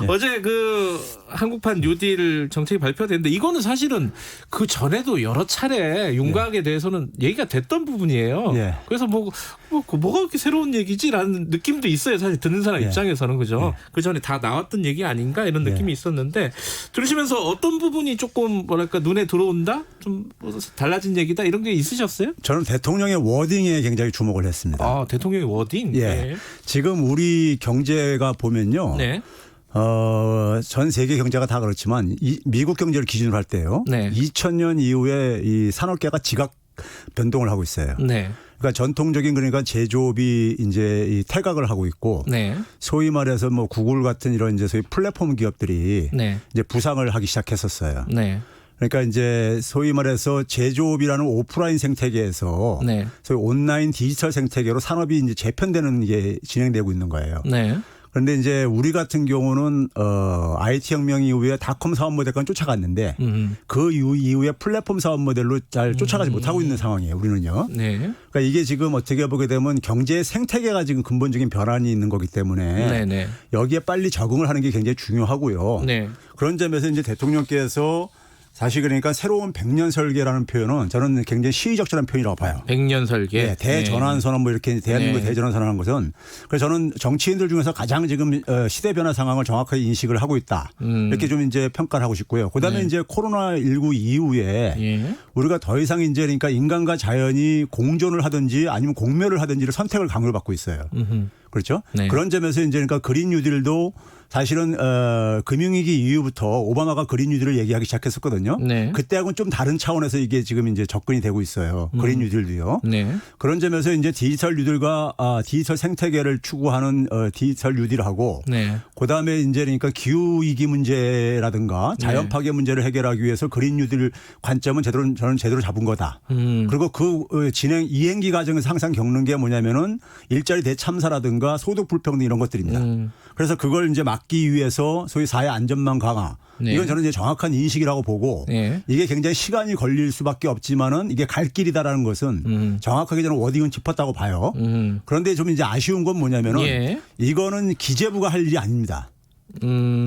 어제 그 한국판 뉴딜 정책이 발표됐는데 이거는 사실은 그 전에도 여러 차례 윤곽에 대해서는 얘기가 됐던 부분이에요. 예. 그래서 뭐가 그렇게 새로운 얘기지라는 느낌도 있어요. 사실 듣는 사람 입장에서는 그죠. 그 전에 다 나왔던 얘기 아닌가 이런 느낌이 있었는데 들으시면서 어떤 부분이 조금 뭐랄까 눈에 들어온다, 좀 달라진 얘기다 이런 게 있으셨어요? 저는 대통령의 워딩에 굉장히 주목을 했습니다. 아, 대통령의 워딩. 예. 네. 지금 우리 경제가 보면요. 네. 전 세계 경제가 다 그렇지만 미국 경제를 기준으로 할 때요. 네. 2000년 이후에 이 산업계가 지각 변동을 하고 있어요. 네. 그러니까 전통적인 그러니까 제조업이 이제 이 퇴각을 하고 있고 네. 소위 말해서 뭐 구글 같은 이런 이제 소위 플랫폼 기업들이 네. 이제 부상을 하기 시작했었어요. 네. 그러니까 이제 소위 말해서 제조업이라는 오프라인 생태계에서 네. 소위 온라인 디지털 생태계로 산업이 이제 재편되는 게 진행되고 있는 거예요. 네. 그런데 이제 우리 같은 경우는 IT 혁명 이후에 닷컴 사업 모델까지 쫓아갔는데 그 이후에 플랫폼 사업 모델로 잘 쫓아가지 못하고 있는 상황이에요. 우리는요. 네. 그러니까 이게 지금 어떻게 보게 되면 경제 생태계가 지금 근본적인 변환이 있는 거기 때문에 네네. 여기에 빨리 적응을 하는 게 굉장히 중요하고요. 네. 그런 점에서 이제 대통령께서 사실 그러니까 새로운 백년 설계라는 표현은 저는 굉장히 시의적절한 표현이라고 봐요. 백년 설계. 네, 대전환 선언 뭐 이렇게 대한민국 네. 대전환 선언한 것은 그래서 저는 정치인들 중에서 가장 지금 시대 변화 상황을 정확하게 인식을 하고 있다. 이렇게 좀 이제 평가를 하고 싶고요. 그다음에 네. 이제 코로나19 이후에 예. 우리가 더 이상 이제 그러니까 인간과 자연이 공존을 하든지 아니면 공멸을 하든지를 선택을 강요를 받고 있어요. 그렇죠? 네. 그런 점에서 이제 그러니까 그린 뉴딜도 사실은 금융위기 이후부터 오바마가 그린 뉴딜을 얘기하기 시작했었거든요. 네. 그때하고는 좀 다른 차원에서 이게 지금 이제 접근이 되고 있어요. 그린 뉴딜도요. 네. 그런 점에서 이제 디지털 뉴딜과 디지털 생태계를 추구하는 디지털 뉴딜하고 네. 그다음에 이제 그러니까 기후 위기 문제라든가 자연 파괴 문제를 해결하기 위해서 그린 뉴딜 관점은 저는 제대로 잡은 거다. 그리고 그 이행기 과정에서 항상 겪는 게 뭐냐면은 일자리 대참사라든가 소득 불평등 이런 것들입니다. 그래서 그걸 이제 막기 위해서 소위 사회 안전망 강화. 네. 이건 저는 이제 정확한 인식이라고 보고 네. 이게 굉장히 시간이 걸릴 수밖에 없지만은 이게 갈 길이다라는 것은 정확하게 저는 워딩은 짚었다고 봐요. 그런데 좀 이제 아쉬운 건 뭐냐면은 예. 이거는 기재부가 할 일이 아닙니다.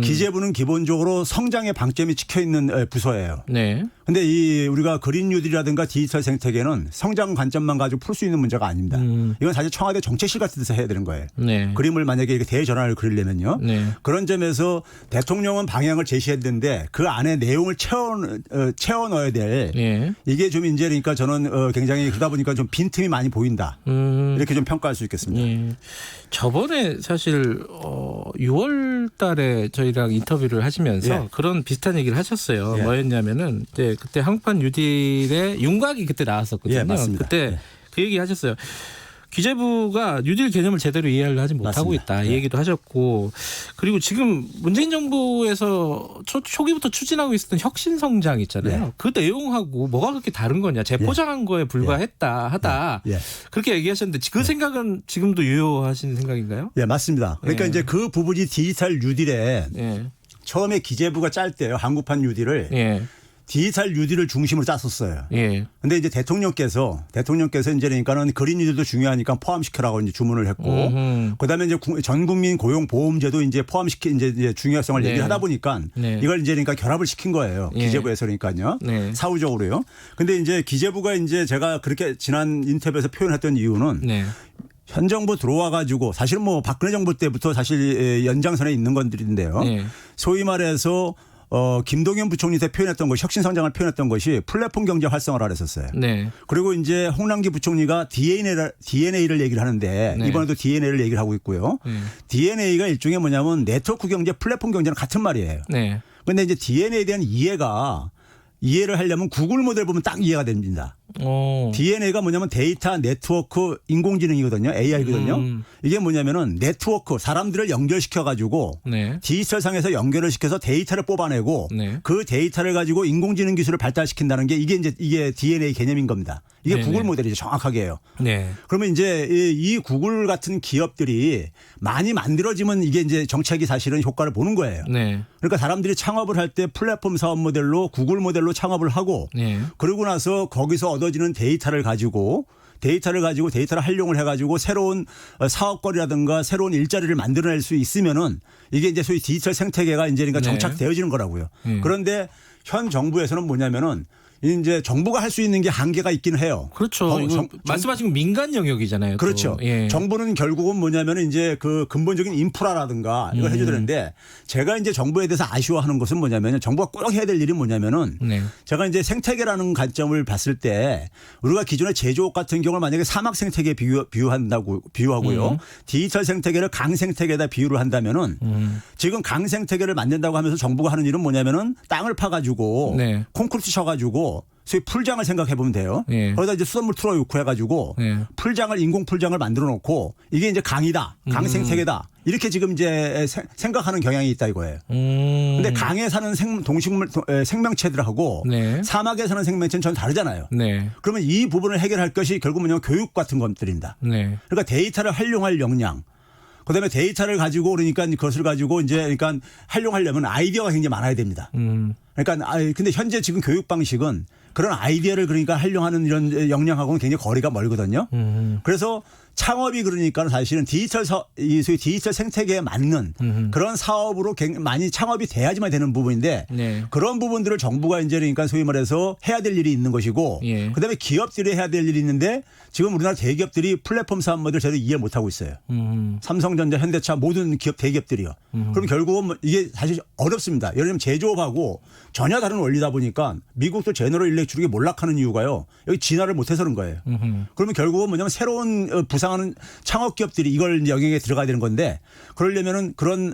기재부는 기본적으로 성장의 방점이 찍혀 있는 부서예요. 네. 근데 이 우리가 그린 뉴딜이라든가 디지털 생태계는 성장 관점만 가지고 풀 수 있는 문제가 아닙니다. 이건 사실 청와대 정책실 같은 데서 해야 되는 거예요. 네. 그림을 만약에 이렇게 대전환을 그리려면요. 네. 그런 점에서 대통령은 방향을 제시했는데 그 안에 내용을 채워 넣어야 될 예. 이게 좀 이제 그러니까 저는 굉장히 그러다 보니까 좀 빈틈이 많이 보인다. 이렇게 좀 평가할 수 있겠습니다. 예. 저번에 사실 6월 달에 저희랑 인터뷰를 하시면서 예. 그런 비슷한 얘기를 하셨어요. 예. 뭐였냐면은 이제 그때 한국판 뉴딜의 윤곽이 그때 나왔었거든요. 예, 맞습니다. 그때 예. 그 얘기 하셨어요. 기재부가 뉴딜 개념을 제대로 이해를 하지 못하고 맞습니다. 있다. 이 예. 얘기도 하셨고 그리고 지금 문재인 정부에서 초기부터 추진하고 있었던 혁신성장 있잖아요. 예. 그 내용하고 뭐가 그렇게 다른 거냐. 재포장한 거에 불과했다 하다. 예. 그렇게 얘기하셨는데 그 생각은 지금도 유효하신 생각인가요? 예, 맞습니다. 그러니까 예. 이제 그 부분이 디지털 뉴딜에 예. 처음에 기재부가 짤 때요. 한국판 뉴딜을 예. 디지털 뉴딜을 중심으로 짰었어요. 예. 근데 이제 대통령께서 이제 그러니까는 그린 뉴딜도 중요하니까 포함시켜라고 이제 주문을 했고 그다음에 이제 전 국민 고용 보험제도 이제 이제 중요성을 네. 얘기를 하다 보니까 네. 이걸 이제 그러니까 결합을 시킨 거예요. 예. 기재부에서 그러니까요. 네. 사후적으로요. 근데 이제 기재부가 이제 제가 그렇게 지난 인터뷰에서 표현했던 이유는 네. 현 정부 들어와 가지고 사실은 뭐 박근혜 정부 때부터 사실 연장선에 있는 건들인데요. 네. 소위 소위 말해서 김동연 부총리 때 표현했던 것이 혁신성장을 표현했던 것이 플랫폼 경제 활성화를 했었어요. 네. 그리고 이제 홍남기 부총리가 DNA를 얘기를 하는데 네. 이번에도 DNA를 얘기를 하고 있고요. DNA가 일종의 뭐냐면 네트워크 경제, 플랫폼 경제는 같은 말이에요. 네. 그런데 이제 DNA에 대한 이해를 하려면 구글 모델 보면 딱 이해가 됩니다. DNA가 뭐냐면 데이터, 네트워크, 인공지능이거든요. AI거든요. 이게 뭐냐면은 네트워크, 사람들을 연결시켜 가지고 네. 디지털 상에서 연결을 시켜서 데이터를 뽑아내고 네. 그 데이터를 가지고 인공지능 기술을 발달시킨다는 게 이게 DNA 개념인 겁니다. 이게 네네. 구글 모델이죠. 정확하게요. 네. 그러면 이제 이 구글 같은 기업들이 많이 만들어지면 이게 이제 정책이 사실은 효과를 보는 거예요. 네. 그러니까 사람들이 창업을 할 때 플랫폼 사업 모델로 구글 모델로 창업을 하고 네. 그러고 나서 거기서 얻어지는 데이터를 가지고 데이터를 가지고 데이터를 활용을 해가지고 새로운 사업거리라든가 새로운 일자리를 만들어낼 수 있으면은 이게 이제 소위 디지털 생태계가 이제 그러니까 네. 정착되어지는 거라고요. 그런데 현 정부에서는 뭐냐면은 이제 정부가 할 수 있는 게 한계가 있긴 해요. 그렇죠. 이거 말씀하신 건 민간 영역이잖아요. 또. 그렇죠. 예. 정부는 결국은 뭐냐면 이제 그 근본적인 인프라라든가 이걸 해줘야 되는데 제가 이제 정부에 대해서 아쉬워하는 것은 뭐냐면 정부가 꼭 해야 될 일이 뭐냐면은 네. 제가 이제 생태계라는 관점을 봤을 때 우리가 기존의 제조업 같은 경우를 만약에 사막 생태계에 비유하고요. 디지털 생태계를 강 생태계에다 비유를 한다면은 지금 강 생태계를 만든다고 하면서 정부가 하는 일은 뭐냐면은 땅을 파가지고 네. 콘크리트 쳐가지고 소위 풀장을 생각해 보면 돼요. 예. 거기다 이제 수돗물 틀어놓고 해가지고 예. 풀장을 인공 풀장을 만들어 놓고 이게 이제 강이다, 강 생태계다 이렇게 지금 이제 생각하는 경향이 있다 이거예요. 근데 강에 사는 동식물 생명체들하고 네. 사막에 사는 생명체는 전혀 다르잖아요. 네. 그러면 이 부분을 해결할 것이 결국은 교육 같은 것들입니다. 네. 그러니까 데이터를 활용할 역량. 그다음에 데이터를 가지고 그러니까 그것을 가지고 이제 그러니까 활용하려면 아이디어가 굉장히 많아야 됩니다. 그러니까 근데 현재 지금 교육 방식은 그런 아이디어를 그러니까 활용하는 이런 역량하고는 굉장히 거리가 멀거든요. 그래서 창업이 그러니까 사실은 이 소위 디지털 생태계에 맞는 그런 사업으로 많이 창업이 돼야지만 되는 부분인데 네. 그런 부분들을 정부가 이제 그러니까 소위 말해서 해야 될 일이 있는 것이고 예. 그다음에 기업들이 해야 될 일이 있는데 지금 우리나라 대기업들이 플랫폼 사업 모델을 제대로 이해 못하고 있어요. 삼성전자, 현대차 모든 대기업들이요. 그럼 결국은 이게 사실 어렵습니다. 예를 들면 제조업하고 전혀 다른 원리다 보니까 미국도 제너럴 일렉트릭이 몰락하는 이유가요. 여기 진화를 못해서 그런 거예요. 그러면 결국은 뭐냐면 새로운 부상하는 창업 기업들이 이걸 영역에 들어가야 되는 건데 그러려면은 그런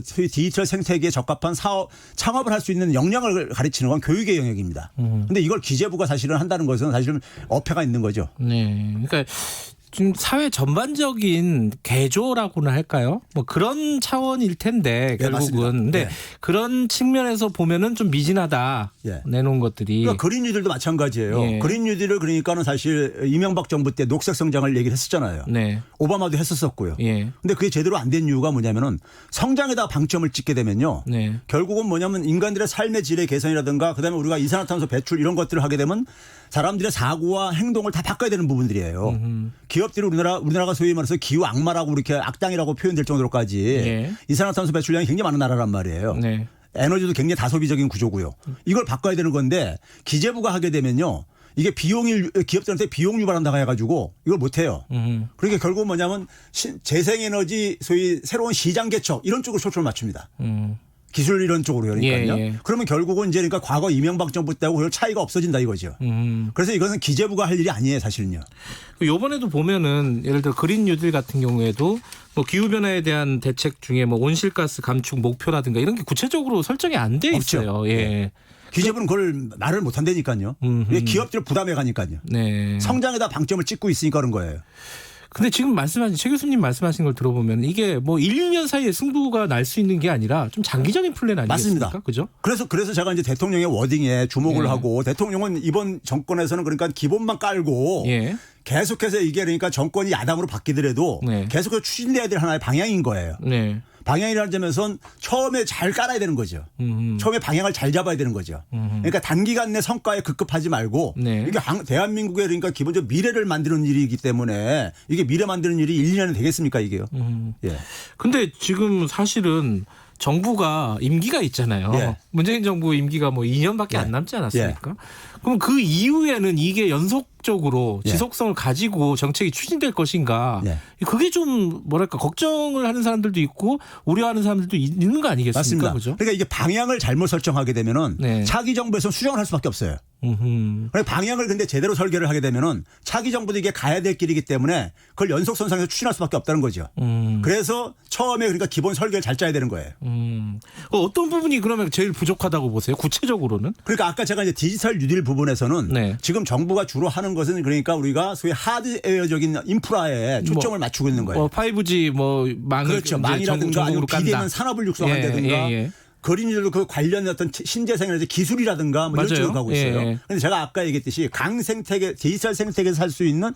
소위 디지털 생태계에 적합한 사업 창업을 할 수 있는 역량을 가르치는 건 교육의 영역입니다. 그런데 이걸 기재부가 사실은 한다는 것은 사실은 어폐가 있는 거죠. 네. 그러니까 지금 사회 전반적인 개조라고나 할까요? 뭐 그런 차원일 텐데 결국은. 맞습니다. 근데 네. 그런 측면에서 보면은 좀 미진하다. 예. 내놓은 것들이. 그러니까 그린 뉴딜도 마찬가지예요. 예. 그린 뉴딜을 그러니까는 사실 이명박 정부 때 녹색 성장을 얘기를 했었잖아요. 네. 오바마도 했었었고요. 예. 근데 그게 제대로 안 된 이유가 뭐냐면은 성장에다 방점을 찍게 되면요. 네. 결국은 뭐냐면 인간들의 삶의 질의 개선이라든가 그다음에 우리가 이산화탄소 배출 이런 것들을 하게 되면 사람들의 사고와 행동을 다 바꿔야 되는 부분들이에요. 기업들이 우리나라가 소위 말해서 기후 악마라고 이렇게 악당이라고 표현될 정도로까지 예. 이산화탄소 배출량이 굉장히 많은 나라란 말이에요. 네. 에너지도 굉장히 다소비적인 구조고요. 이걸 바꿔야 되는 건데 기재부가 하게 되면요. 이게 기업들한테 비용 유발한다고 해가지고 이걸 못해요. 그러니까 결국은 뭐냐면 재생에너지 소위 새로운 시장 개척 이런 쪽으로 초점을 맞춥니다. 기술 이런 쪽으로 그러니까요. 예, 예. 그러면 결국은 이제 그러니까 과거 이명박 정부 때하고 별 차이가 없어진다 이거죠. 그래서 이것은 기재부가 할 일이 아니에요, 사실은요. 요번에도 보면은 예를 들어 그린 뉴딜 같은 경우에도 뭐 기후 변화에 대한 대책 중에 뭐 온실가스 감축 목표라든가 이런 게 구체적으로 설정이 안 돼 있어요. 없죠. 예. 기재부는 그걸 말을 못 한다니까요. 이게 기업들 부담해 가니까요. 네. 성장에다 방점을 찍고 있으니까 그런 거예요. 근데 지금 최 교수님 말씀하신 걸 들어보면 이게 뭐 1, 2년 사이에 승부가 날 수 있는 게 아니라 좀 장기적인 플랜 아니겠습니까? 맞습니다. 그죠? 그래서 제가 이제 대통령의 워딩에 주목을 예. 하고 대통령은 이번 정권에서는 그러니까 기본만 깔고 예. 계속해서 이게 그러니까 정권이 야당으로 바뀌더라도 네. 계속해서 추진돼야 될 하나의 방향인 거예요. 네. 방향이라는 점에서는 처음에 잘 깔아야 되는 거죠. 처음에 방향을 잘 잡아야 되는 거죠. 그러니까 단기간 내 성과에 급급하지 말고 네. 이게 대한민국의 그러니까 기본적으로 미래를 만드는 일이기 때문에 이게 미래 만드는 일이 1, 2년은 되겠습니까 이게요. 예. 근데 지금 사실은 정부가 임기가 있잖아요. 예. 문재인 정부 임기가 뭐 2년밖에 예. 안 남지 않았습니까? 그럼 그 이후에는 이게 연속적으로 예. 지속성을 가지고 정책이 추진될 것인가? 예. 그게 좀 뭐랄까 걱정을 하는 사람들도 있고 우려하는 사람들도 있는 거 아니겠습니까? 맞습니다. 그죠? 그러니까 이게 방향을 잘못 설정하게 되면은 네. 차기 정부에서 수정을 할 수밖에 없어요. 그러니까 방향을 근데 제대로 설계를 하게 되면은 차기 정부도 이게 가야 될 길이기 때문에 그걸 연속선상에서 추진할 수밖에 없다는 거죠. 그래서 처음에 그러니까 기본 설계를 잘 짜야 되는 거예요. 어떤 부분이 그러면 제일 부족하다고 보세요? 구체적으로는? 그러니까 아까 제가 이제 디지털 뉴딜 부분에서는 네. 지금 정부가 주로 하는 것은 그러니까 우리가 소위 하드웨어적인 인프라에 초점을 맞추고 있는 거예요. 5G 뭐 망을 그렇죠. 이제 망이라든가 아니면 전국으로 깐다. 비대면 산업을 육성한다든가 예. 그린이들도 그 관련 어떤 신재생에너지 기술이라든가 뭐 이런 맞아요. 쪽으로 가고 있어요. 예. 그런데 제가 아까 얘기했듯이 강 생태계, 디지털 생태계에서 살 수 있는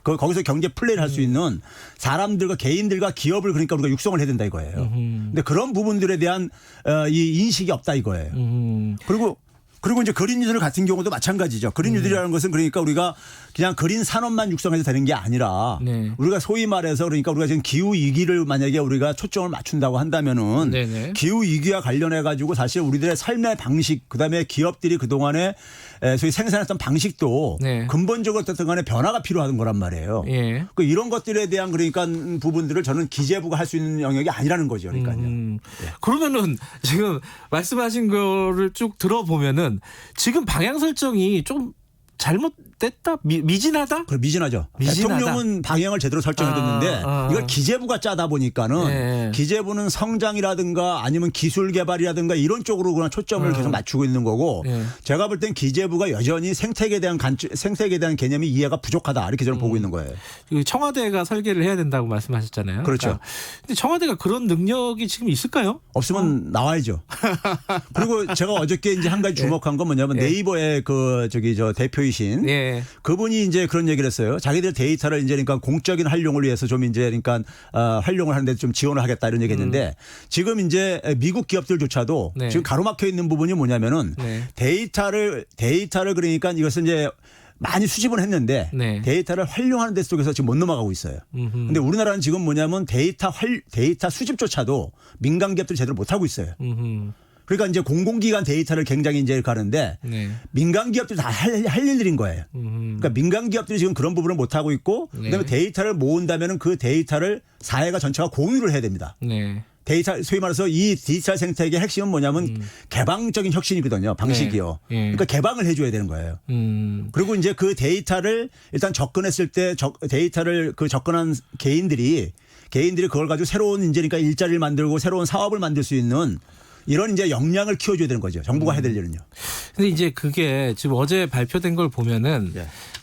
거기서 경제 플레이를 할 수 있는 사람들과 개인들과 기업을 그러니까 우리가 육성을 해야 된다 이거예요. 근데 그런 부분들에 대한 이 인식이 없다 이거예요. 그리고 이제 그린 뉴딜 같은 경우도 마찬가지죠. 그린 뉴딜이라는 것은 그러니까 우리가 그냥 그린 산업만 육성해서 되는 게 아니라 네. 우리가 소위 말해서 그러니까 우리가 지금 기후 위기를 만약에 우리가 초점을 맞춘다고 한다면은 네네. 기후 위기와 관련해 가지고 사실 우리들의 삶의 방식 그다음에 기업들이 그동안에 소위 생산했던 방식도 네. 근본적으로 어쨌든 간에 변화가 필요한 거란 말이에요. 예. 그 이런 것들에 대한 그러니까 부분들을 저는 기재부가 할 수 있는 영역이 아니라는 거죠. 그러니까요. 그러면은 지금 말씀하신 거를 쭉 들어보면은 지금 방향 설정이 좀 잘못됐다? 미진하다? 그 미진하죠. 미진하다. 대통령은 방향을 제대로 설정해뒀는데 이걸 기재부가 짜다 보니까는 네. 기재부는 성장이라든가 아니면 기술 개발이라든가 이런 쪽으로 그냥 초점을 계속 맞추고 있는 거고 네. 제가 볼 땐 기재부가 여전히 생태계에 대한 개념이 이해가 부족하다 이렇게 저는 보고 있는 거예요. 청와대가 설계를 해야 된다고 말씀하셨잖아요. 그렇죠. 그러니까. 근데 청와대가 그런 능력이 지금 있을까요? 없으면 나와야죠. 그리고 제가 어저께 이제 한 가지 주목한 건 뭐냐면 네이버의 그 저 대표이신 예. 그분이 이제 그런 얘기를 했어요. 자기들 데이터를 이제 그러니까 공적인 활용을 위해서 좀 이제 그러니까 활용을 하는데 좀 지원을 하겠다 이런 얘기 했는데 지금 이제 미국 기업들조차도 네. 지금 가로막혀 있는 부분이 뭐냐면은 네. 데이터를 그러니까 이것은 이제 많이 수집은 했는데 네. 데이터를 활용하는 데 속에서 지금 못 넘어가고 있어요. 근데 우리나라는 지금 뭐냐면 데이터 수집조차도 민간 기업들이 제대로 못 하고 있어요. 그러니까 이제 공공기관 데이터를 굉장히 이제 가는데 네. 민간 기업들이 다 할 일들인 거예요. 그러니까 민간 기업들이 지금 그런 부분을 못 하고 있고 그다음에 데이터를 모은다면은 그 데이터를 사회가 전체가 공유를 해야 됩니다. 네. 데이터 소위 말해서 이 디지털 생태계의 핵심은 뭐냐면 개방적인 혁신이거든요. 방식이요. 네. 그러니까 개방을 해줘야 되는 거예요. 그리고 이제 그 데이터를 일단 접근했을 때 데이터를 그 접근한 개인들이 그걸 가지고 새로운 이제 그러니까 일자리를 만들고 새로운 사업을 만들 수 있는 이런 이제 역량을 키워줘야 되는 거죠. 정부가 해야 될 일은요. 근데 이제 그게 지금 어제 발표된 걸 보면은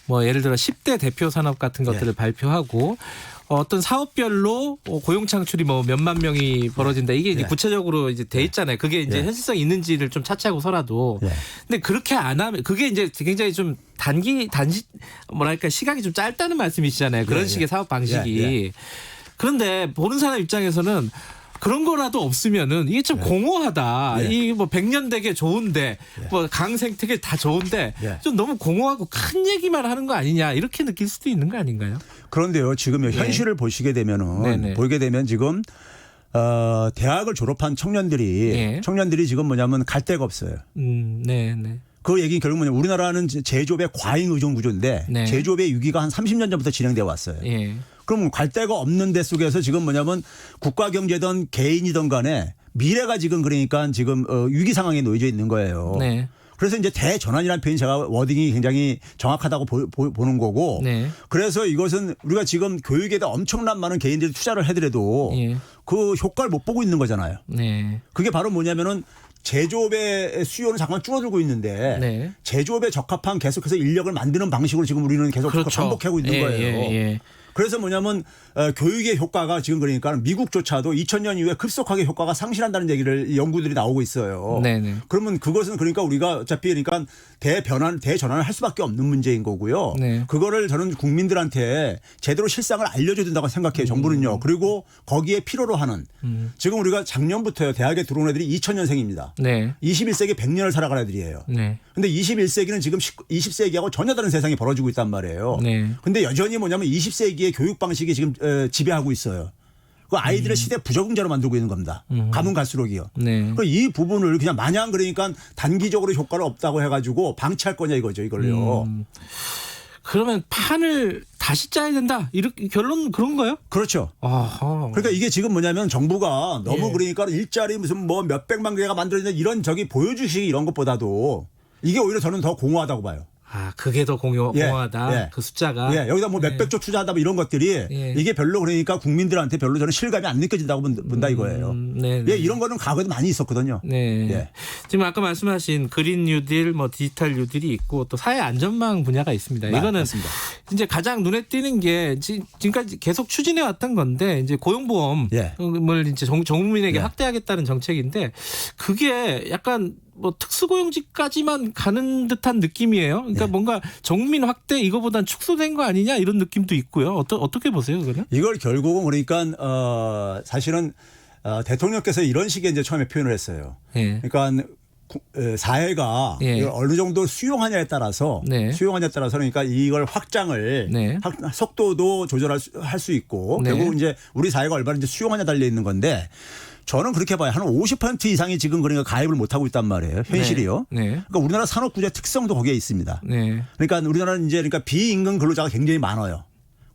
뭐 예를 들어 10대 대표 산업 같은 것들을 발표하고 어떤 사업별로 고용 창출이 뭐 몇만 명이 벌어진다. 이게 이제 구체적으로 이제 돼 있잖아요. 그게 이제 현실성 있는지를 좀 차치하고서라도. 근데 그렇게 안 하면 그게 이제 굉장히 좀 단시 뭐랄까 시각이 좀 짧다는 말씀이시잖아요. 그런 식의 사업 방식이. 그런데 보는 사람 입장에서는 그런 거라도 없으면은 이게 참 공허하다. 이 뭐 100년 되게 좋은데 뭐 강생태계 다 좋은데 좀 너무 공허하고 큰 얘기만 하는 거 아니냐 이렇게 느낄 수도 있는 거 아닌가요? 그런데요. 지금 현실을 보시게 되면은 보게 되면 지금 대학을 졸업한 청년들이 지금 뭐냐면 갈 데가 없어요. 네. 그 얘기는 결국 뭐냐면 우리나라는 제조업의 과잉 의존 구조인데 제조업의 위기가 한 30년 전부터 진행되어 왔어요. 그럼 갈 데가 없는 데 속에서 지금 뭐냐면 국가 경제든 개인이든 간에 미래가 지금 그러니까 지금 위기 상황에 놓여져 있는 거예요. 그래서 이제 대전환이라는 표현이 제가 워딩이 굉장히 정확하다고 보는 거고 그래서 이것은 우리가 지금 교육에다 엄청난 많은 개인들이 투자를 해더라도 그 효과를 못 보고 있는 거잖아요. 그게 바로 뭐냐면은 제조업의 수요는 잠깐 줄어들고 있는데 제조업에 적합한 계속해서 인력을 만드는 방식으로 지금 우리는 계속 반복하고 있는 거예요. 그래서 뭐냐면 교육의 효과가 지금 그러니까 미국조차도 2000년 이후에 급속하게 효과가 상실한다는 얘기를 연구들이 나오고 있어요. 그러면 그것은 그러니까 우리가 어차피 그러니까 대전환을 할 수밖에 없는 문제인 거고요. 그거를 저는 국민들한테 제대로 실상을 알려줘야 된다고 생각해요. 정부는요. 그리고 거기에 필요로 하는 지금 우리가 작년부터요. 대학에 들어온 애들이 2000년생입니다. 21세기 100년을 살아갈 애들이에요. 근데 21세기는 지금 20세기하고 전혀 다른 세상이 벌어지고 있단 말이에요. 근데 여전히 뭐냐면 20세기의 교육 방식이 지금 지배하고 있어요. 그 아이들의 시대 부적응자로 만들고 있는 겁니다. 가면 갈수록이요. 이 부분을 그냥 마냥 그러니까 단기적으로 효과가 없다고 해가지고 방치할 거냐 이거죠. 이걸요. 그러면 판을 다시 짜야 된다. 이렇게 결론 그런가요? 그렇죠. 아하. 그러니까 이게 지금 뭐냐면 정부가 너무 그러니까 일자리 무슨 뭐 몇백만 개가 만들어진다 이런 보여주시기 이런 것보다도 이게 오히려 저는 더 공허하다고 봐요. 아, 그게 더 공허하다. 그 숫자가. 여기다 뭐 몇백조 투자한다 뭐 이런 것들이 이게 별로 그러니까 국민들한테 별로 저는 실감이 안 느껴진다고 본다 이거예요. 이런 거는 과거에도 많이 있었거든요. 지금 아까 말씀하신 그린 뉴딜, 뭐 디지털 뉴딜이 있고 또 사회 안전망 분야가 있습니다. 이거는 맞습니다. 이제 가장 눈에 띄는 게 지금까지 계속 추진해 왔던 건데 이제 고용보험을 이제 전 국민에게 확대하겠다는 정책인데 그게 약간 뭐 특수고용직까지만 가는 듯한 느낌이에요. 그러니까 뭔가 전국민 확대 이거보단 축소된 거 아니냐 이런 느낌도 있고요. 어떻게 보세요, 그거는? 이걸 결국은 그러니까 사실은 대통령께서 이런 식의 이제 처음에 표현을 했어요. 그러니까 사회가 예. 이걸 어느 정도 수용하냐에 따라서 네. 그러니까 이걸 확장을 네. 속도도 조절할 수 있고 네. 결국 이제 우리 사회가 얼마나 이제 수용하냐 달려 있는 건데 저는 그렇게 봐요. 한 50% 이상이 지금 그러니까 가입을 못 하고 있단 말이에요. 현실이요. 네. 네. 그러니까 우리나라 산업 구조의 특성도 거기에 있습니다. 네. 그러니까 우리나라는 이제 그러니까 비임금 근로자가 굉장히 많아요.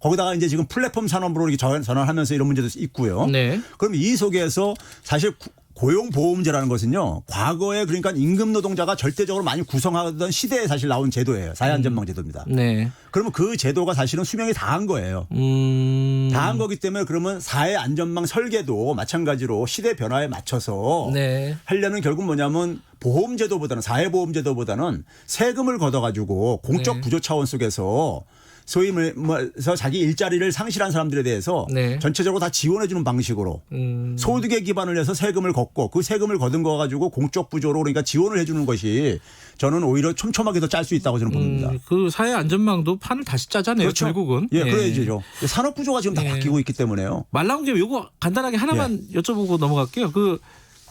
거기다가 이제 지금 플랫폼 산업으로 이렇게 전환하면서 이런 문제도 있고요. 네. 그럼 이 속에서 사실 고용보험제라는 것은요. 과거에 그러니까 임금 노동자가 절대적으로 많이 구성하던 시대에 사실 나온 제도예요. 사회안전망제도입니다. 네. 그러면 그 제도가 사실은 수명이 다한 거예요. 다한 거기 때문에 그러면 사회안전망 설계도 마찬가지로 시대 변화에 맞춰서 네. 하려면 결국 뭐냐면 보험제도보다는 사회보험제도보다는 세금을 걷어가지고 공적 네. 구조 차원 속에서 소위 뭐서 자기 일자리를 상실한 사람들에 대해서 네. 전체적으로 다 지원해 주는 방식으로 소득에 기반을 해서 세금을 걷고 그 세금을 거둔 거 가지고 공적 구조로 그러니까 지원을 해 주는 것이 저는 오히려 촘촘하게 더 짤 수 있다고 저는 봅니다. 그 사회 안전망도 판을 다시 짜자네요. 그렇죠. 결국은. 예, 그래야죠. 산업 구조가 지금 다 예. 바뀌고 있기 때문에요. 말 나온 김에 요거 간단하게 하나만 여쭤보고 넘어갈게요. 그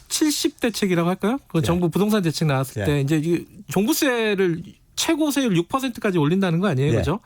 70대책이라고 할까요? 그 정부 부동산 대책 나왔을 예. 때 이제 이 종부세를 최고 세율 6%까지 올린다는 거 아니에요, 예. 그죠?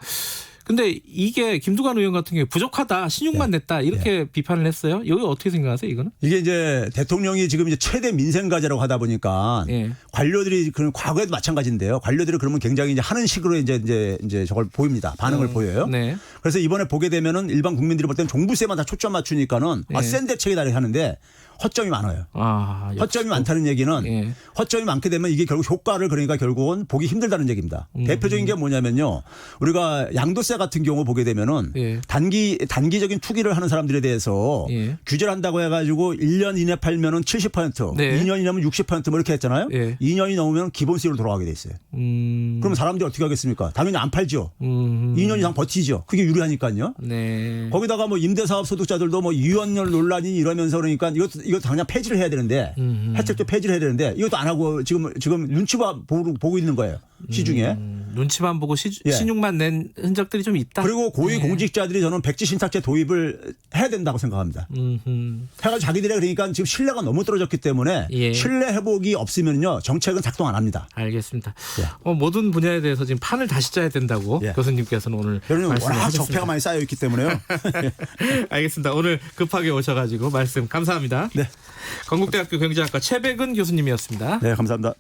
근데 이게 김두관 의원 같은 경우에 부족하다, 신용만 냈다 이렇게 비판을 했어요. 여기 어떻게 생각하세요, 이거는? 이게 이제 대통령이 지금 이제 최대 민생과제라고 하다 보니까 예. 관료들이 그런 과거에도 마찬가지인데요. 관료들이 그러면 굉장히 이제 하는 식으로 이제 저걸 보입니다. 반응을 보여요. 네. 그래서 이번에 보게 되면은 일반 국민들이 볼 때는 종부세만 다 초점 맞추니까는 예. 센 대책이다 이렇게 하는데 허점이 많아요. 아, 허점이 많다는 얘기는 예. 허점이 많게 되면 이게 결국 효과를 그러니까 결국은 보기 힘들다는 얘기입니다. 대표적인 게 뭐냐면요. 우리가 양도세 같은 경우 보게 되면은 예. 단기적인 투기를 하는 사람들에 대해서 예. 규제를 한다고 해가지고 1년 이내 팔면은 70%, 네. 2년 이내면 60% 뭐 이렇게 했잖아요. 예. 2년이 넘으면 기본세율로 돌아가게 돼 있어요. 그럼 사람들이 어떻게 하겠습니까? 당연히 안 팔죠. 2년 이상 버티죠. 그게 유리하니까요. 네. 거기다가 뭐 임대사업 소득자들도 뭐 유연율 논란이 이러면서 그러니까 이거 당장 폐지를 해야 되는데 혜택도 폐지를 해야 되는데 이것도 안 하고 지금 눈치만 보고 있는 거예요. 시중에. 눈치만 보고 예. 신용만 낸 흔적들이 좀 있다. 그리고 고위 공직자들이 저는 백지 신탁제 도입을 해야 된다고 생각합니다. 해가지고 자기들의 그러니까 지금 신뢰가 너무 떨어졌기 때문에 예. 신뢰 회복이 없으면요 정책은 작동 안 합니다. 알겠습니다. 예. 모든 분야에 대해서 지금 판을 다시 짜야 된다고 예. 교수님께서는 오늘 여러분 워낙 말씀하셨습니다. 적폐가 많이 쌓여 있기 때문에요. 알겠습니다. 오늘 급하게 오셔가지고 말씀 감사합니다. 네. 건국대학교 경제학과 최백은 교수님이었습니다. 네, 감사합니다.